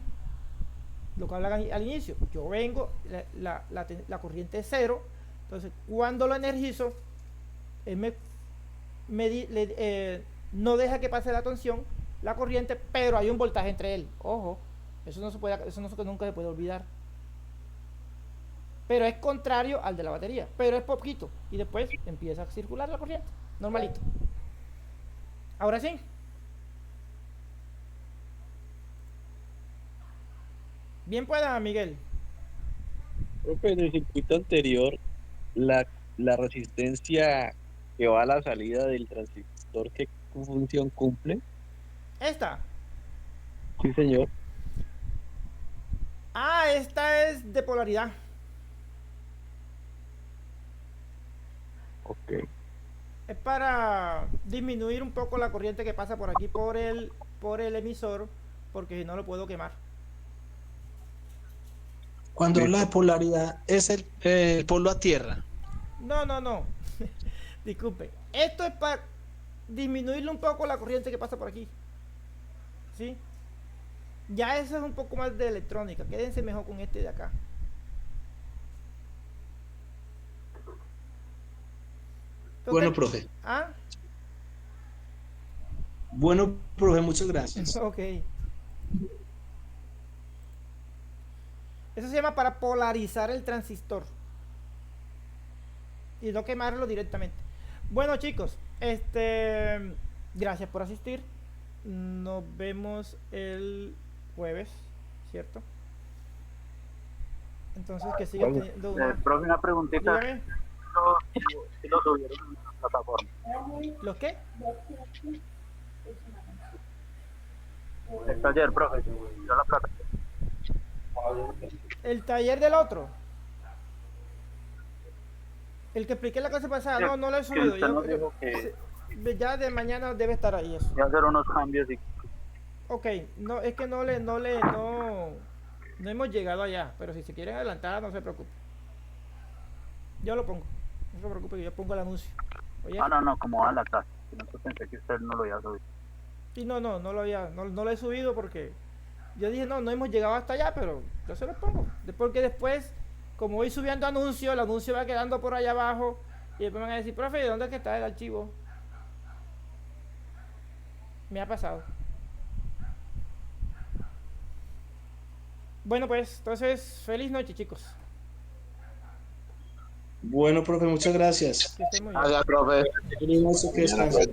Lo que hablan al inicio. Yo vengo, la corriente es cero. Entonces, cuando lo energizo, no deja que pase la tensión, la corriente, pero hay un voltaje entre él. Ojo, eso nunca se puede olvidar. Pero es contrario al de la batería, pero es poquito. Y después empieza a circular la corriente. Normalito. Ahora sí. Bien pueda, Miguel. Profe, en el circuito anterior, la resistencia que va a la salida del transistor, ¿qué función cumple? Esta. Sí, señor. Ah, esta es de polaridad. Ok. Es para disminuir un poco la corriente que pasa por aquí por el emisor, porque si no lo puedo quemar. Cuando habla de polaridad, es el polo a tierra. No. Disculpe. Esto es para disminuirle un poco la corriente que pasa por aquí. ¿Sí? Ya eso es un poco más de electrónica. Quédense mejor con este de acá. Bueno, profe. ¿Ah? Bueno, profe, muchas gracias. Ok. Eso se llama para polarizar el transistor y no quemarlo directamente. Bueno, chicos, gracias por asistir. Nos vemos el jueves, ¿cierto? Entonces que sigan teniendo una... Profe, una preguntita. Dígame. Si lo subieron en la plataforma. ¿Los qué? El taller, profe. Yo la plataforma. El taller del otro. El que expliqué la clase pasada. No lo he subido. Usted nos dijo que Ya de mañana debe estar ahí eso. voy a hacer unos cambios y Ok, no, es que no hemos llegado allá, pero si se quieren adelantar, no se preocupen. Yo lo pongo, no se preocupe que yo pongo el anuncio. Oye, no, como va la clase. Yo pensé que usted no lo iba a subir. y no lo he subido porque yo dije, no hemos llegado hasta allá, pero yo se lo pongo. Porque después, como voy subiendo anuncios, el anuncio va quedando por allá abajo, y después me van a decir, profe, ¿de dónde es que está el archivo? Me ha pasado. Bueno, pues, entonces, feliz noche, chicos. Bueno, profe, muchas gracias. Que estén muy bien. Gracias, profe. Feliz noche, que descansen.